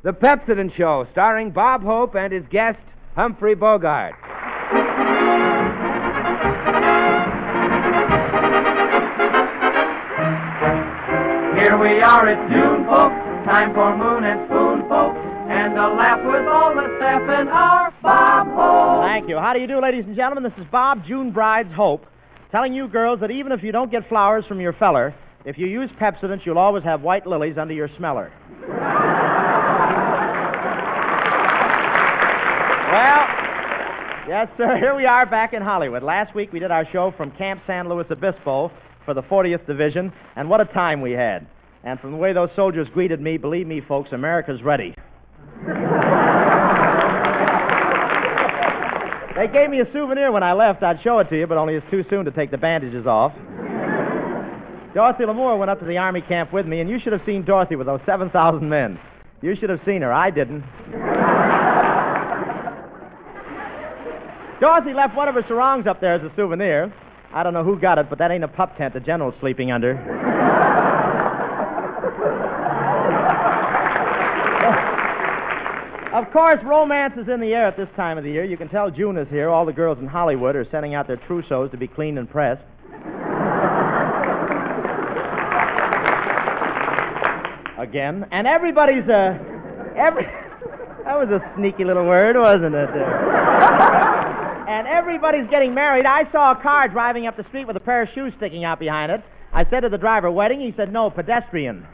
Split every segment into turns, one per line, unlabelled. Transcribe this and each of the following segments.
The Pepsodent Show, starring Bob Hope and his guest, Humphrey Bogart.
Here we are at June, folks. Time for Moon and Spoon, folks. And a laugh with all the staff and our Bob Hope.
Thank you. How do you do, ladies and gentlemen? This is Bob, June Bride's Hope, telling you girls that even if you don't get flowers from your feller, if you use Pepsodent, you'll always have white lilies under your smeller. Well, yes, sir, here we are back in Hollywood. Last week we did our show from Camp San Luis Obispo for the 40th Division, and what a time we had. And from the way those soldiers greeted me, believe me, folks, America's ready. They gave me a souvenir when I left. I'd show it to you, but only it's too soon to take the bandages off. Dorothy Lamour went up to the Army camp with me, and you should have seen Dorothy with those 7,000 men. You should have seen her. I didn't. Dorothy left one of her sarongs up there as a souvenir. I don't know who got it, but that ain't a pup tent the general's sleeping under. Of course, romance is in the air at this time of the year. You can tell June is here. All the girls in Hollywood are sending out their trousseaux to be cleaned and pressed. Again. And everybody's, that was a sneaky little word, wasn't it? And everybody's getting married. I saw a car driving up the street with a pair of shoes sticking out behind it. I said to the driver, wedding? He said, no, pedestrian.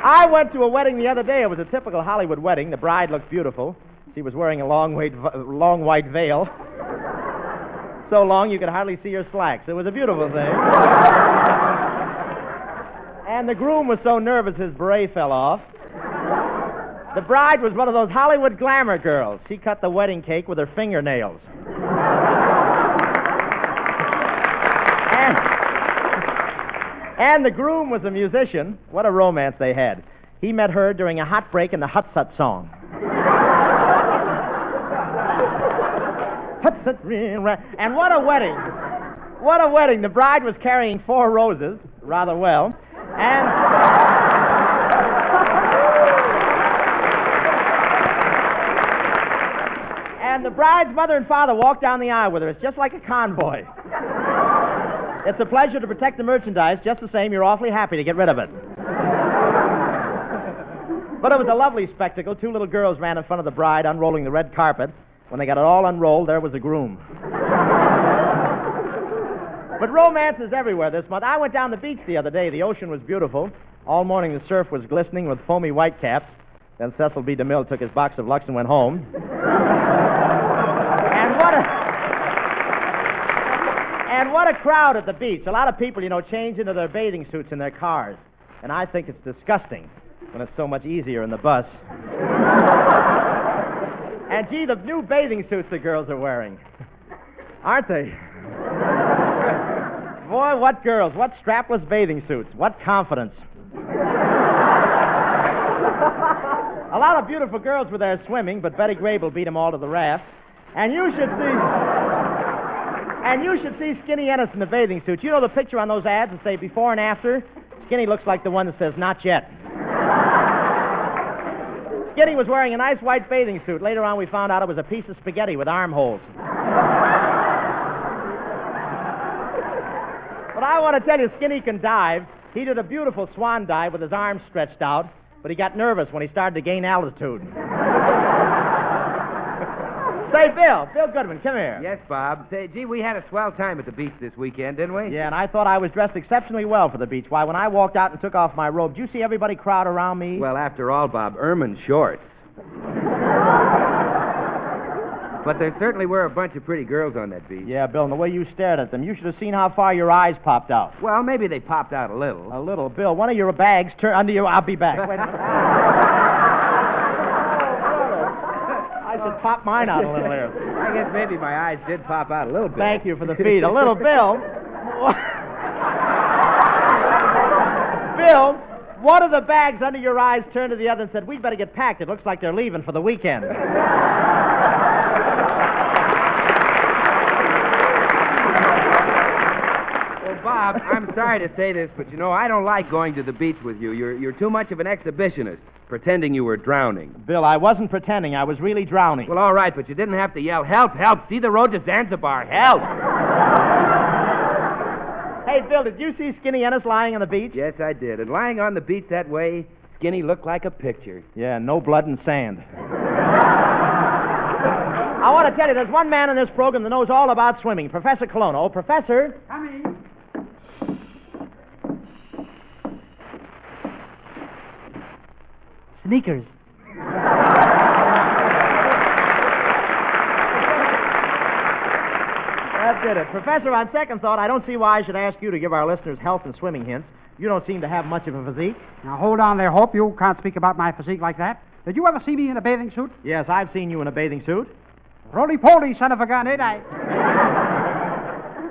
I went to a wedding the other day. It was a typical Hollywood wedding. The bride looked beautiful. She was wearing a long white veil. So long you could hardly see her slacks. It was a beautiful thing. And the groom was so nervous his beret fell off. The bride was one of those Hollywood glamour girls. She cut the wedding cake with her fingernails. And the groom was a musician. What a romance they had. He met her during a hot break in the Hut Sut song. And what a wedding. What a wedding. The bride was carrying 4 roses, rather well. And the bride's mother and father walked down the aisle with her. It's just like a convoy. It's a pleasure to protect the merchandise. Just the same, you're awfully happy to get rid of it. But it was a lovely spectacle. 2 little girls ran in front of the bride, unrolling the red carpet. When they got it all unrolled, there was the groom. But romance is everywhere this month. I went down the beach the other day. The ocean was beautiful. All morning the surf was glistening with foamy whitecaps. Then Cecil B. DeMille took his box of Lux and went home. And what a crowd at the beach. A lot of people, change into their bathing suits in their cars. And I think it's disgusting when it's so much easier in the bus. And, gee, the new bathing suits the girls are wearing. Aren't they? Boy, what girls. What strapless bathing suits. What confidence. A lot of beautiful girls were there swimming, but Betty Grable beat them all to the raft. And you should see Skinny Ennis in the bathing suit. You know the picture on those ads that say before and after? Skinny looks like the one that says not yet. Skinny was wearing a nice white bathing suit. Later on we found out it was a piece of spaghetti with armholes. But I want to tell you, Skinny can dive. He did a beautiful swan dive with his arms stretched out, but he got nervous when he started to gain altitude. Say, Bill Goodman, come here.
Yes, Bob. Say, gee, we had a swell time at the beach this weekend, didn't we?
Yeah, and I thought I was dressed exceptionally well for the beach. Why, when I walked out and took off my robe, did you see everybody crowd around me?
Well, after all, Bob, ermine shorts. But there certainly were a bunch of pretty girls on that beach.
Yeah, Bill, and the way you stared at them, you should have seen how far your eyes popped out.
Well, maybe they popped out a little.
A little. Bill, one of your bags turned under your... I'll be back. Wait a minute. I should pop mine out a little there.
I guess maybe my eyes did pop out a little bit.
Thank you for the feed. A little, Bill. Bill, one of the bags under your eyes turned to the other and said, we'd better get packed. It looks like they're leaving for the weekend.
Well, Bob, I'm sorry to say this, but I don't like going to the beach with you. You're too much of an exhibitionist, pretending you were drowning.
Bill, I wasn't pretending. I was really drowning.
Well, all right, but you didn't have to yell, "Help, help, see the road to Zanzibar, help!"
Hey, Bill, did you see Skinny Ennis lying on the beach?
Yes, I did. And lying on the beach that way, Skinny looked like a picture.
Yeah, no blood and sand. I want to tell you, there's one man in this program that knows all about swimming, Professor Colono. Professor?
Coming. Sneakers.
That did it. Professor, on second thought, I don't see why I should ask you to give our listeners health and swimming hints. You don't seem to have much of a physique.
Now, hold on there, Hope. You can't speak about my physique like that. Did you ever see me in a bathing suit?
Yes, I've seen you in a bathing suit.
Roly-poly, son of a gun, ain't I?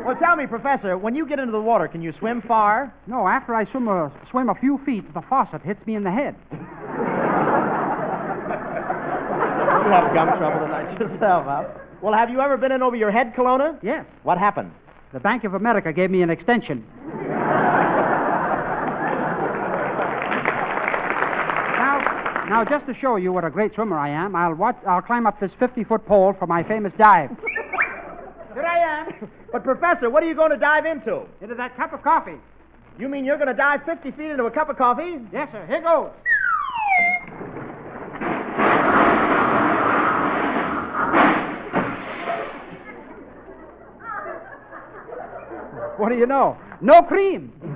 Well, tell me, Professor, when you get into the water, can you swim far?
No, after I swim a few feet, the faucet hits me in the head.
You have gum trouble tonight yourself, huh? Well, have you ever been in over your head, Kelowna?
Yes.
What happened?
The Bank of America gave me an extension. Now, just to show you what a great swimmer I am, I'll climb up this 50-foot pole for my famous dive.
Here I am. But, Professor, what are you going to dive into?
Into that cup of coffee.
You mean you're going to dive 50 feet into a cup of coffee?
Yes, sir. Here goes. What do you know? No cream.
Look,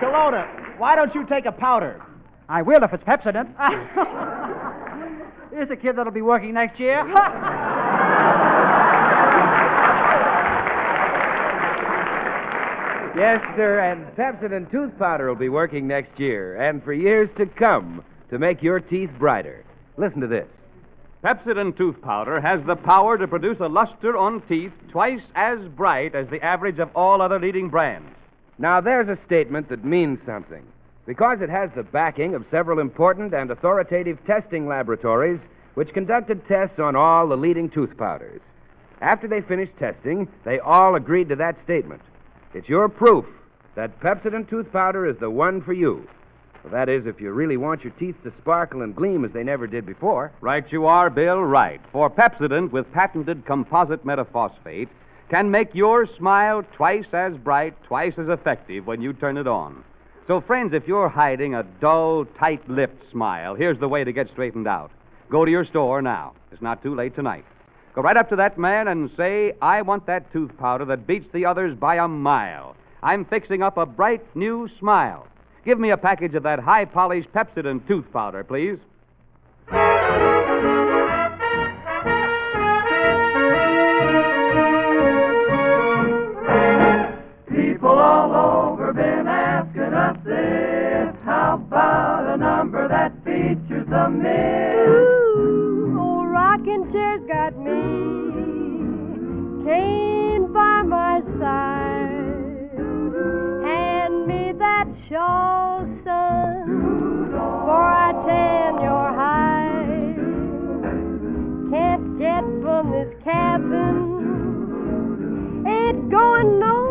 Kelowna, why don't you take a powder?
I will if it's Pepsodent. Here's a kid that'll be working next year.
Yes, sir, and Pepsodent tooth powder will be working next year and for years to come to make your teeth brighter. Listen to this.
Pepsodent tooth powder has the power to produce a luster on teeth twice as bright as the average of all other leading brands.
Now, there's a statement that means something. Because it has the backing of several important and authoritative testing laboratories which conducted tests on all the leading tooth powders. After they finished testing, they all agreed to that statement. It's your proof that Pepsodent tooth powder is the one for you. Well, that is, if you really want your teeth to sparkle and gleam as they never did before.
Right you are, Bill, right. For Pepsodent with patented composite metaphosphate can make your smile twice as bright, twice as effective when you turn it on. So, friends, if you're hiding a dull, tight-lipped smile, here's the way to get straightened out. Go to your store now. It's not too late tonight. Go right up to that man and say, I want that tooth powder that beats the others by a mile. I'm fixing up a bright new smile. Give me a package of that high-polished Pepsodent tooth powder, please.
People all over been asking us this. How about a number that features a miss?
Ooh, old rocking chair's got me cane by my side. Hand me that shawl, son, for I tan your hide. Can't get from this cabin, ain't going nowhere.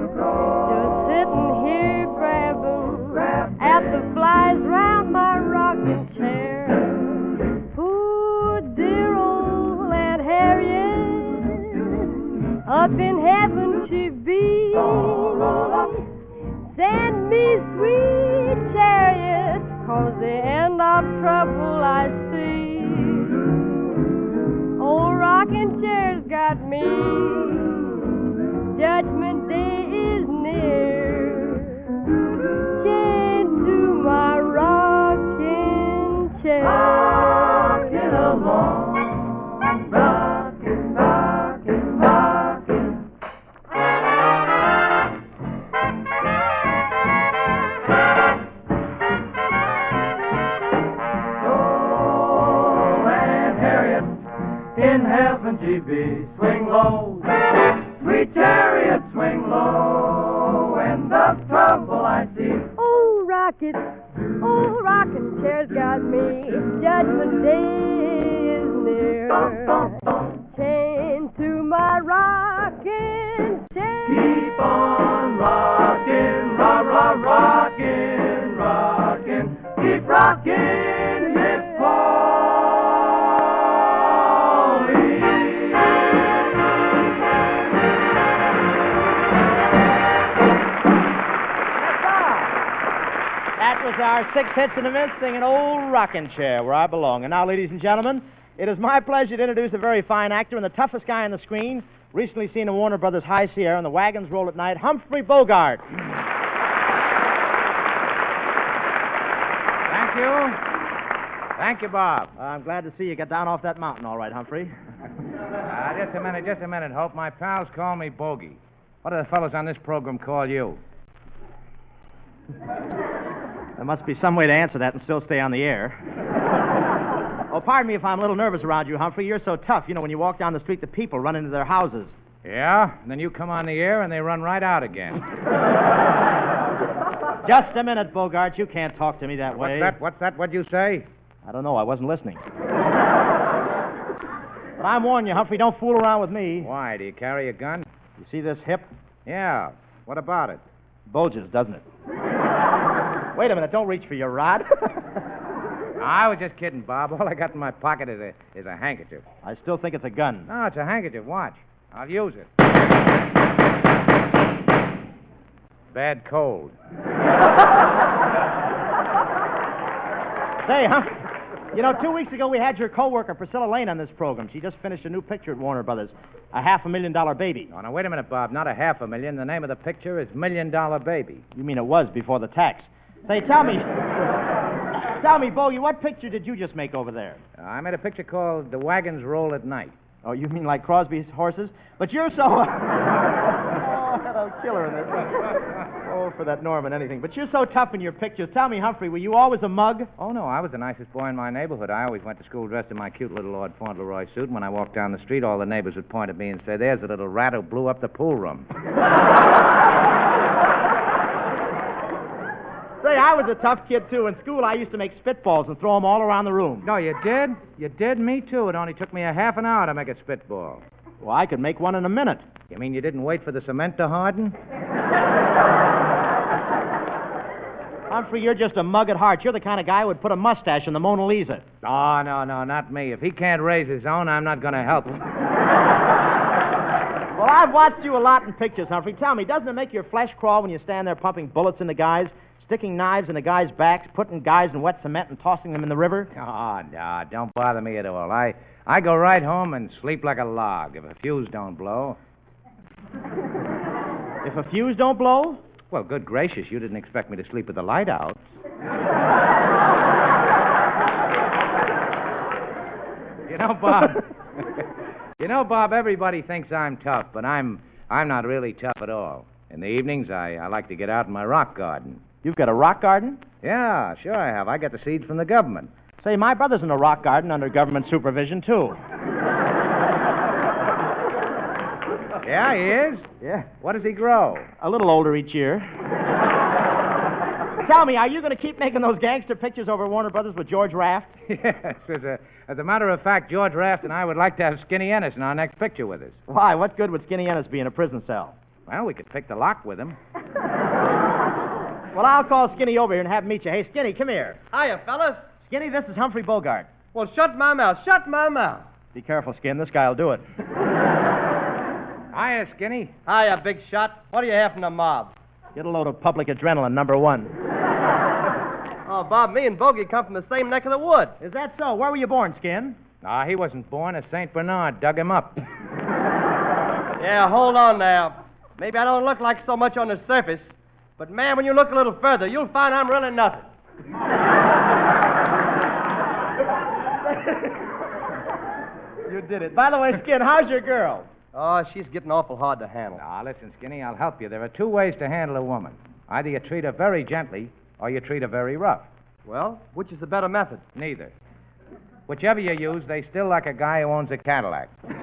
Just sitting here grabbing at the flies round my rocking chair. Poor dear old Aunt Harriet, up in heaven she be. Send me sweet chariot, 'cause the end of trouble I see. Old rocking chair's got me. Judgment day is near. Chained to my rocking chair.
Rockin' along, rockin', rockin', rockin'. Oh, Aunt Harriet, in heaven she be. Swing low, sweet chariot, swing low, end of trouble I see.
Oh, rocket, rocking chair's got me. Judgment day is near. Chained to my rocking chair.
Keep on rocking, rocking, rocking. Keep rocking, Miss Polly.
That was our 6 hits in a minute singing Old Rocking Chair, Where I Belong. And now, ladies and gentlemen, it is my pleasure to introduce a very fine actor and the toughest guy on the screen, recently seen in Warner Brothers' High Sierra and The Wagons Roll at Night, Humphrey Bogart.
Thank you. Thank you, Bob.
I'm glad to see you got down off that mountain all right, Humphrey.
Just a minute, Hope. My pals call me Bogey. What do the fellows on this program call you?
There must be some way to answer that and still stay on the air. Oh, pardon me if I'm a little nervous around you, Humphrey. You're so tough. You know, when you walk down the street, the people run into their houses.
Yeah? And then you come on the air and they run right out again.
Just a minute, Bogart. You can't talk to me that way.
What's that? What'd you say?
I don't know. I wasn't listening. But I'm warning you, Humphrey, don't fool around with me.
Why? Do you carry a gun?
You see this hip?
Yeah. What about it?
Bulges, doesn't it? Wait a minute. Don't reach for your rod.
I was just kidding, Bob. All I got in my pocket is a handkerchief.
I still think it's a gun.
No, it's a handkerchief. Watch. I'll use it. Bad cold.
Say, huh? You know, 2 weeks ago we had your co-worker, Priscilla Lane, on this program. She just finished a new picture at Warner Brothers, a $500,000 baby.
Oh, now, wait a minute, Bob. Not a $500,000. The name of the picture is $1 Million Baby.
You mean it was before the tax? Say, tell me, Bogey, what picture did you just make over there?
I made a picture called The Wagons Roll at Night.
Oh, you mean like Crosby's horses? But you're so... oh, hello, killer in this. Oh, for that Norman, anything. But you're so tough in your pictures. Tell me, Humphrey, were you always a mug?
Oh, no, I was the nicest boy in my neighborhood. I always went to school dressed in my cute little Lord Fauntleroy suit, and when I walked down the street, all the neighbors would point at me and say, "There's the little rat who blew up the pool room."
Say, I was a tough kid, too. In school, I used to make spitballs and throw them all around the room.
No, you did? You did? Me, too. It only took me a half an hour to make a spitball.
Well, I could make one in a minute.
You mean you didn't wait for the cement to harden?
Humphrey, you're just a mug at heart. You're the kind of guy who would put a mustache in the Mona Lisa.
Oh, no, not me. If he can't raise his own, I'm not going to help him.
Well, I've watched you a lot in pictures, Humphrey. Tell me, doesn't it make your flesh crawl when you stand there pumping bullets into guys, sticking knives into guys' backs, putting guys in wet cement and tossing them in the river?
Oh, no, don't bother me at all. I go right home and sleep like a log if a fuse don't blow.
If a fuse don't blow?
Well, good gracious, you didn't expect me to sleep with the light out. You know, Bob, everybody thinks I'm tough, but I'm not really tough at all. In the evenings, I like to get out in my rock garden.
You've got a rock garden?
Yeah, sure I have. I get the seeds from the government.
Say, my brother's in a rock garden under government supervision, too.
Yeah, he is?
Yeah.
What does he grow?
A little older each year. Tell me, are you going to keep making those gangster pictures over Warner Brothers with George Raft?
Yes. As a matter of fact, George Raft and I would like to have Skinny Ennis in our next picture with us.
Why? What good would Skinny Ennis be in a prison cell?
Well, we could pick the lock with him.
Well, I'll call Skinny over here and have him meet you. Hey, Skinny, come here.
Hiya, fellas.
Skinny, this is Humphrey Bogart.
Well, shut my mouth. Shut my mouth.
Be careful, Skin. This guy'll do it.
Hiya, Skinny.
Hiya, big shot. What do you have from the mob?
Get a load of public adrenaline, number one.
Oh, Bob, me and Bogey come from the same neck of the woods.
Is that so? Where were you born, Skin?
He wasn't born. A St. Bernard dug him up.
Yeah, hold on now. Maybe I don't look like so much on the surface, but, man, when you look a little further, you'll find I'm really nothing.
You did it. By the way, Skin, how's your girl?
Oh, she's getting awful hard to handle.
Listen, Skinny, I'll help you. There are two ways to handle a woman. Either you treat her very gently, or you treat her very rough.
Well, which is the better method?
Neither. Whichever you use, they still like a guy who owns a Cadillac.
Well,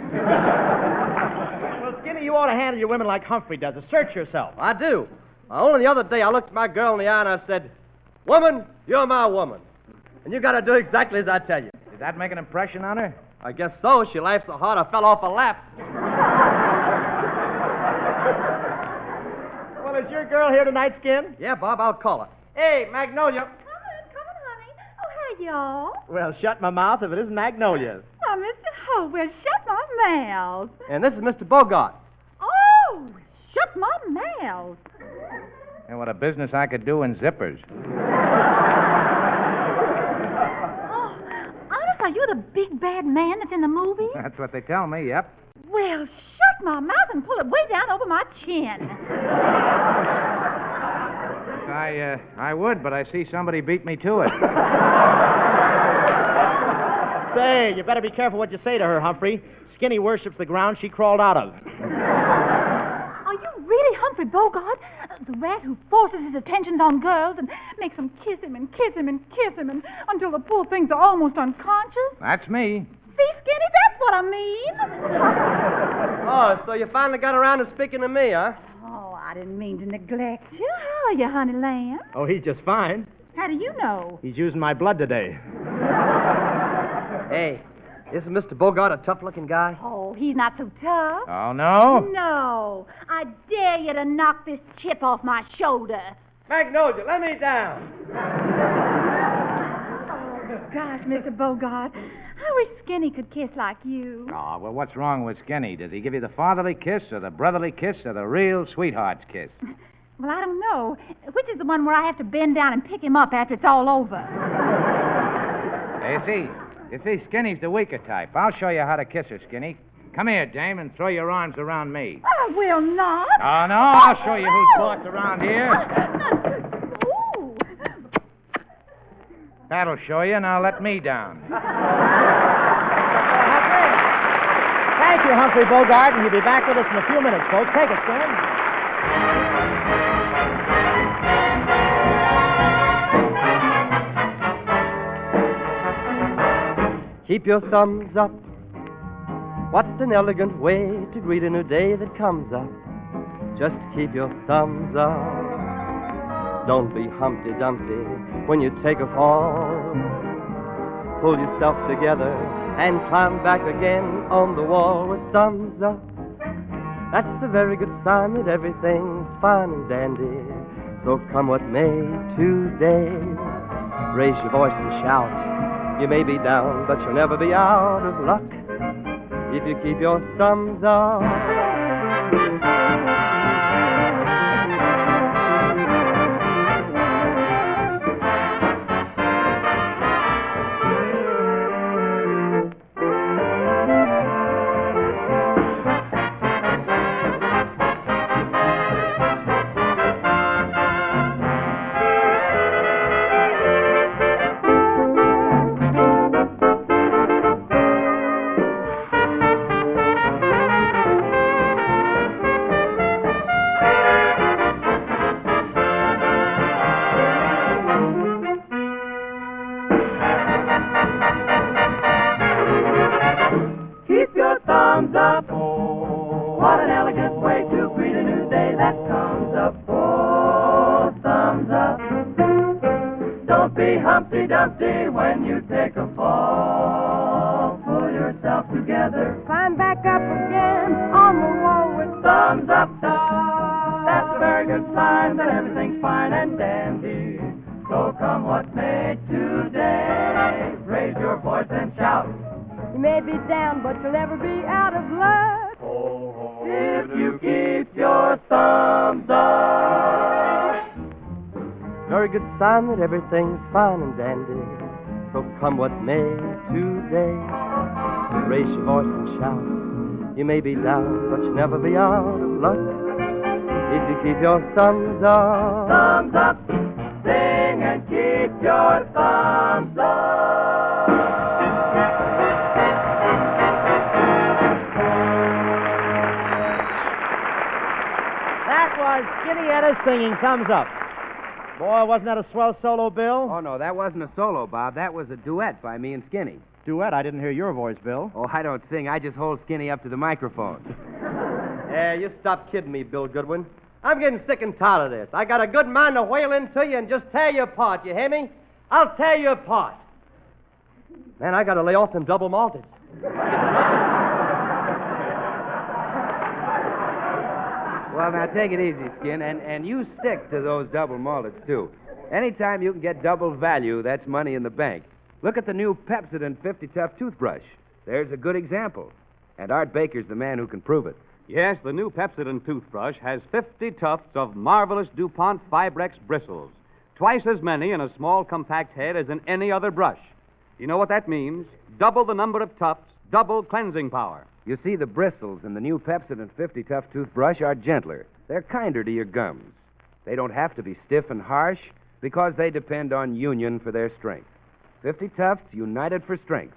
Skinny, you ought to handle your women like Humphrey does. Assert yourself.
I do. Only the other day I looked my girl in the eye and I said, "Woman, you're my woman. And you got to do exactly as I tell you.
Did that make an impression on her?
I guess so. She laughed so hard I fell off her lap.
Well, is your girl here tonight, Skin?
Yeah, Bob, I'll call her. Hey, Magnolia.
Come on, honey. Oh, hi, y'all.
Well, shut my mouth if it isn't Magnolia.
Oh, Mr. Hope, well, shut my mouth.
And this is Mr. Bogart.
Oh, shut my mouth.
And what a business I could do in zippers.
Oh, honest, are you the big bad man that's in the movie?
That's what they tell me, yep.
Well, shut my mouth and pull it way down over my chin.
I would, but I see somebody beat me to it.
Say, you better be careful what you say to her, Humphrey. Skinny worships the ground she crawled out of.
Are you really Humphrey Bogart? The rat who forces his attentions on girls and makes them kiss him and kiss him and kiss him until the poor things are almost unconscious?
That's me.
See, Skinny, that's what I mean.
Oh, so you finally got around to speaking to me, huh?
Oh, I didn't mean to neglect you. How are you, honey lamb?
Oh, he's just fine.
How do you know?
He's using my blood today.
Hey, isn't Mr. Bogart a tough-looking guy?
Oh, he's not so tough.
Oh, no?
No. I dare you to knock this chip off my shoulder.
Magnolia, let me down.
Oh, gosh, Mr. Bogart. I wish Skinny could kiss like you.
Oh, well, what's wrong with Skinny? Does he give you the fatherly kiss or the brotherly kiss or the real sweetheart's kiss?
Well, I don't know. Which is the one where I have to bend down and pick him up after it's all over?
You see, Skinny's the weaker type. I'll show you how to kiss her, Skinny. Come here, dame, and throw your arms around me.
I will not.
Oh, no, I'll show you who's boss around here.
Ooh.
That'll show you. Now let me down.
Thank you, Humphrey Bogart, and he'll be back with us in a few minutes, folks. Take it, Skin.
Keep your thumbs up. What an elegant way to greet a new day that comes up. Just keep your thumbs up. Don't be Humpty Dumpty when you take a fall. Pull yourself together and climb back again on the wall with thumbs up. That's a very good sign that everything's fine and dandy. So come what may today, raise your voice and shout. You may be down, but you'll never be out of luck if you keep your thumbs up. What an elegant way to greet a new day that comes up. Oh, thumbs up. Don't be Humpty Dumpty when you take a fall. Pull yourself together.
Climb back up again on the wall with
Thumbs up. That's a very good sign that everything's fine and dandy. So come what may today, raise your voice and shout.
You may be down, but you'll never be out of luck.
If you keep your thumbs up. Very good sign that everything's fine and dandy. So come what may today, raise your voice and shout. You may be down, but you'll never be out of luck if you keep your thumbs up. Thumbs up. Sing and keep your thumbs up.
That was Skinny Ennis singing Thumbs Up. Boy, wasn't that a swell solo, Bill?
Oh, no, that wasn't a solo, Bob. That was a duet by me and Skinny.
Duet? I didn't hear your voice, Bill.
Oh, I don't sing. I just hold Skinny up to the microphone.
Yeah, you stop kidding me, Bill Goodwin. I'm getting sick and tired of this. I got a good mind to whale into you and just tear you apart, you hear me? I'll tear you apart. Man, I got to lay off them double malted.
Well, now take it easy, Skin, and you stick to those double malteds, too. Anytime you can get double value, that's money in the bank. Look at the new Pepsodent 50 Tough toothbrush. There's a good example. And Art Baker's the man who can prove it.
Yes, the new Pepsodent toothbrush has 50 tufts of marvelous DuPont Fibrex bristles, twice as many in a small, compact head as in any other brush. You know what that means? Double the number of tufts, double cleansing power.
You see, the bristles in the new Pepsodent 50 Tough toothbrush are gentler. They're kinder to your gums. They don't have to be stiff and harsh because they depend on union for their strength. 50 Tufts united for strength,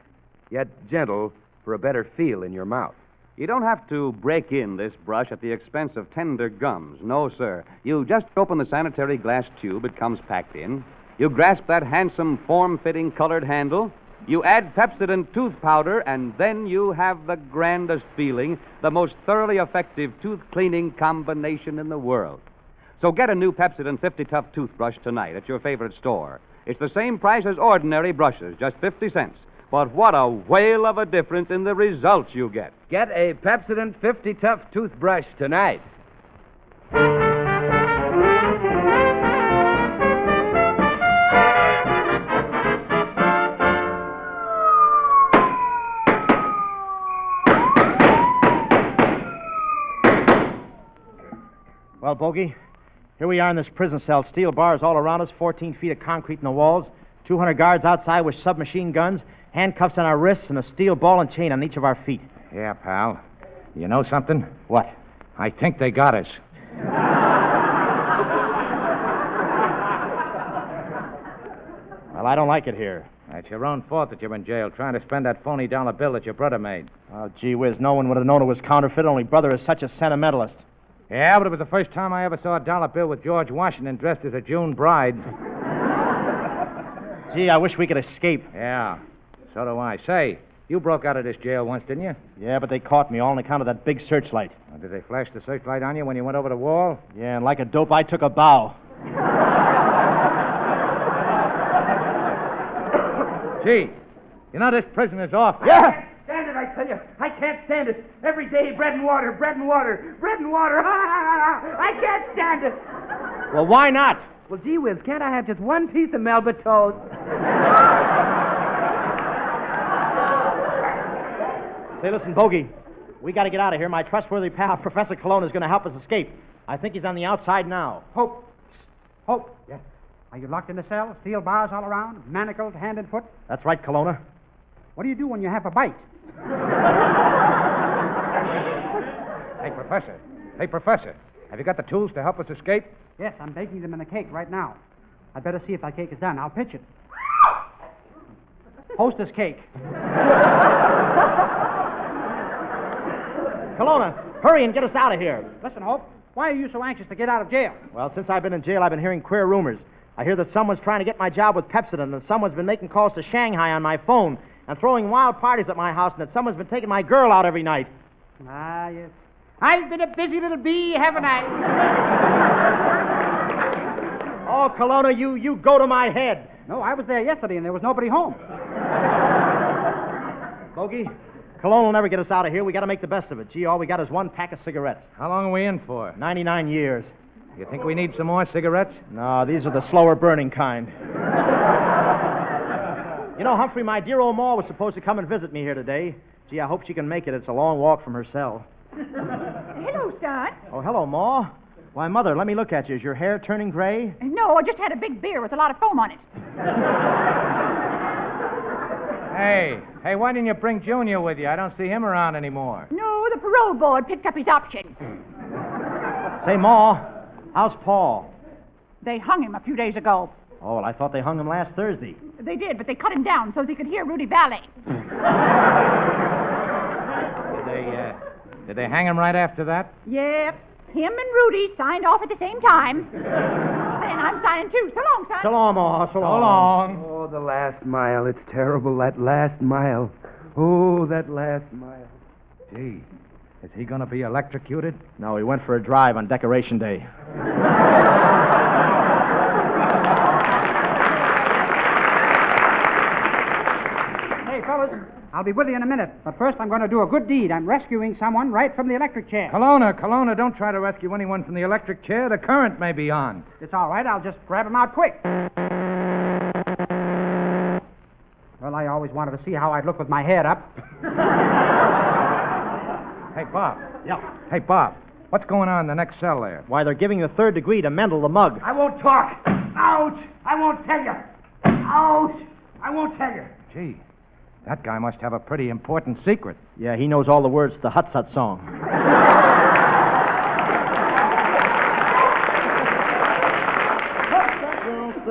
yet gentle for a better feel in your mouth.
You don't have to break in this brush at the expense of tender gums. No, sir. You just open the sanitary glass tube it comes packed in. You grasp that handsome, form-fitting colored handle. You add Pepsodent tooth powder, and then you have the grandest feeling, the most thoroughly effective tooth-cleaning combination in the world. So get a new Pepsodent 50 Tough toothbrush tonight at your favorite store. It's the same price as ordinary brushes, just 50 cents. But what a whale of a difference in the results you get.
Get a Pepsodent 50 Tough toothbrush tonight.
Well, Bogey, here we are in this prison cell. Steel bars all around us, 14 feet of concrete in the walls, 200 guards outside with submachine guns, handcuffs on our wrists, and a steel ball and chain on each of our feet.
Yeah, pal. You know something?
What?
I think they got us.
Well, I don't like it here.
It's your own fault that you're in jail trying to spend that phony dollar bill that your brother made.
Oh, gee whiz, no one would have known it was counterfeit. Only brother is such a sentimentalist.
Yeah, but it was the first time I ever saw a dollar bill with George Washington dressed as a June bride.
Gee, I wish we could escape.
Yeah, so do I. Say, you broke out of this jail once, didn't you?
Yeah, but they caught me all on account of that big searchlight.
Oh, did they flash the searchlight on you when you went over the wall?
Yeah, and like a dope, I took a bow.
Gee, you know this prison is awful.
Yeah!
Stand it, I tell you. I can't stand it. Every day, bread and water, bread and water, bread and water. I can't stand it.
Well, why not?
Well, gee whiz, can't I have just one piece of Melba toast?
Say, listen, Bogey, we got to get out of here. My trustworthy pal, Professor Cologne, is going to help us escape. I think he's on the outside now.
Hope. Hope. Yes. Are you locked in the cell? Steel bars all around? Manacled hand and foot?
That's right, Colonna.
What do you do when you have a bite?
Hey, Professor. Have you got the tools to help us escape?
Yes, I'm baking them in a cake right now. I'd better see if that cake is done. I'll pitch it. Hostess cake.
Colonna, hurry and get us out of here.
Listen, Hope, why are you so anxious to get out of jail?
Well, since I've been in jail, I've been hearing queer rumors. I hear that someone's trying to get my job with Pepsodent, and someone's been making calls to Shanghai on my phone and throwing wild parties at my house, and that someone's been taking my girl out every night.
Ah, yes. I've been a busy little bee, haven't I?
Oh, Colonna, you go to my head.
No, I was there yesterday, and there was nobody home.
Bogey, Cologne will never get us out of here. We got to make the best of it. Gee, all we got is one pack of cigarettes.
How long are we in for?
99 years.
You think we need some more cigarettes?
No, these are the slower burning kind. You know, Humphrey, my dear old Ma was supposed to come and visit me here today. Gee, I hope she can make it. It's a long walk from her cell.
Hello, son.
Oh, hello, Ma. Why, Mother, let me look at you. Is your hair turning gray?
No, I just had a big beer with a lot of foam on it.
Hey, why didn't you bring Junior with you? I don't see him around anymore.
No, the parole board picked up his option.
Say, Ma, how's Paul?
They hung him a few days ago.
Oh, well, I thought they hung him last Thursday.
They did, but they cut him down so they could hear Rudy Ballet.
Did they hang him right after that?
Yep. Him and Rudy signed off at the same time. And I'm signing too. So long, son.
So long, Ma. So
So long.
Oh, the last mile. It's terrible, that last mile. Oh, that last mile.
Gee, is he going to be electrocuted?
No, he went for a drive on Decoration Day.
I'll be with you in a minute. But first, I'm going to do a good deed. I'm rescuing someone right from the electric chair.
Kelowna, don't try to rescue anyone from the electric chair. The current may be on.
It's all right. I'll just grab him out quick. Well, I always wanted to see how I'd look with my head up.
Hey, Bob.
Yeah.
Hey, Bob. What's going on in the next cell there?
Why, they're giving the third degree to Mendel the mug.
I won't talk. Ouch! I won't tell you. Ouch! I won't tell you.
Gee, that guy must have a pretty important secret.
Yeah, he knows all the words to the Hut Sut song.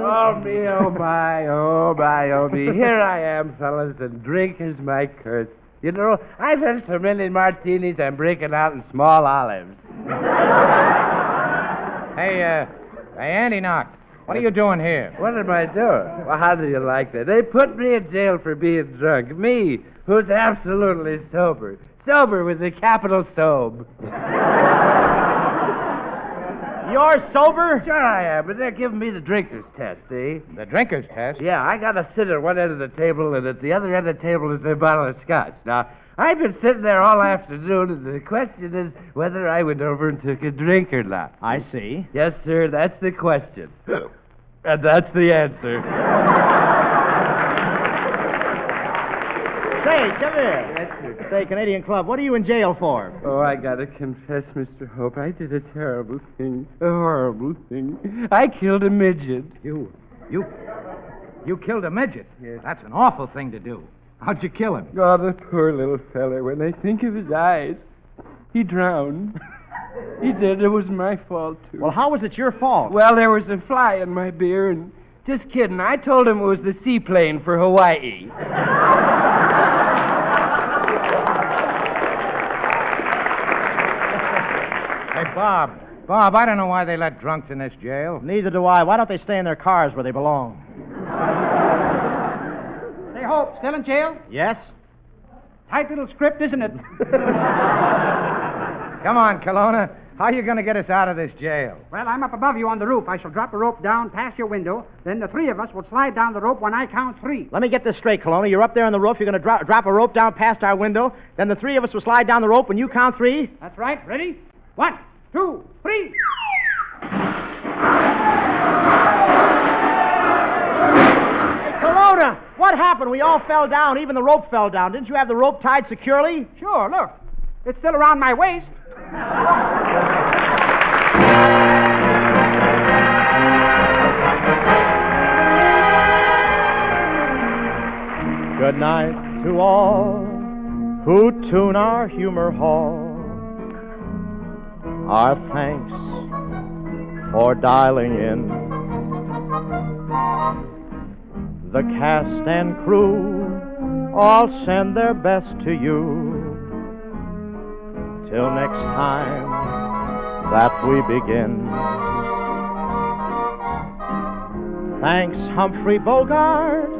Oh, me, oh, my, oh, my, oh, me. Here I am, fellas, and drink is my curse. You know, I've had so many martinis, I'm breaking out in small olives.
Hey, Andy Knock, what are you doing here?
What am I doing? Well, how do you like that? They put me in jail for being drunk. Me, who's absolutely sober. Sober with a capital sob.
You're sober?
Sure I am, but they're giving me the drinker's test, see?
The drinker's test?
Yeah, I got to sit at one end of the table, and at the other end of the table is a bottle of scotch. Now, I've been sitting there all afternoon, and the question is whether I went over and took a drink or not.
I see.
Yes, sir, that's the question. And that's the answer.
Say, come here. Say, Canadian Club, what are you in jail for?
Oh, I gotta confess, Mr. Hope, I did a terrible thing. A horrible thing. I killed a midget.
You killed a midget?
Yes.
That's an awful thing to do. How'd you kill him?
Oh, the poor little fella. When I think of his eyes, he drowned. He did. It was my fault, too.
Well, how was it your fault?
Well, there was a fly in my beer, and just kidding. I told him it was the seaplane for Hawaii.
Hey, Bob, I don't know why they let drunks in this jail.
Neither do I. Why don't they stay in their cars where they belong?
Say, Hope, still in jail?
Yes?
Tight little script, isn't it?
Come on, Kelowna. How are you going to get us out of this jail?
Well, I'm up above you on the roof. I shall drop a rope down past your window. Then the three of us will slide down the rope when I count three.
Let me get this straight, Kelowna. You're up there on the roof. You're going to drop a rope down past our window. Then the three of us will slide down the rope when you count three.
That's right. Ready? 1, 2, 3.
Kelowna, what happened? We all fell down. Even the rope fell down. Didn't you have the rope tied securely?
Sure, look. It's still around my waist.
Good night to all who tune our humor hall. Our thanks for dialing in. The cast and crew all send their best to you. Till next time that we begin. Thanks, Humphrey Bogart.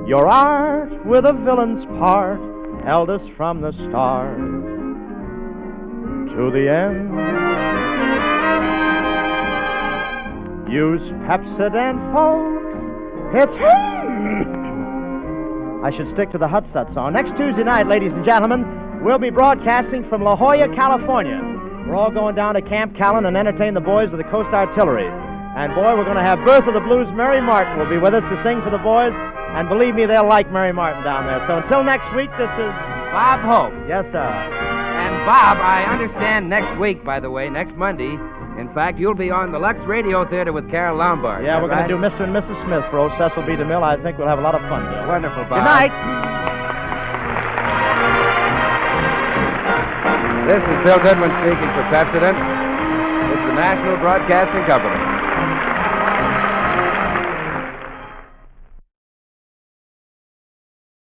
Your art with a villain's part held us from the start to the end. Use Pepsodent, folks. It's I should stick to the Hut Sut song. Next Tuesday night, ladies and gentlemen, we'll be broadcasting from La Jolla, California. We're all going down to Camp Callan and entertain the boys of the Coast Artillery. And, boy, we're going to have Birth of the Blues. Mary Martin will be with us to sing for the boys. And believe me, they'll like Mary Martin down there. So until next week, this is
Bob Hope.
Yes, sir.
And, Bob, I understand next week, by the way, next Monday, in fact, you'll be on the Lux Radio Theater with Carol Lombard.
Yeah, we're going
right?
to do Mr. and Mrs. Smith for old Cecil B. DeMille. I think we'll have a lot of fun there.
Wonderful, Bob.
Good night.
This is Bill Goodman speaking for Pepsodent. It's the National Broadcasting Company.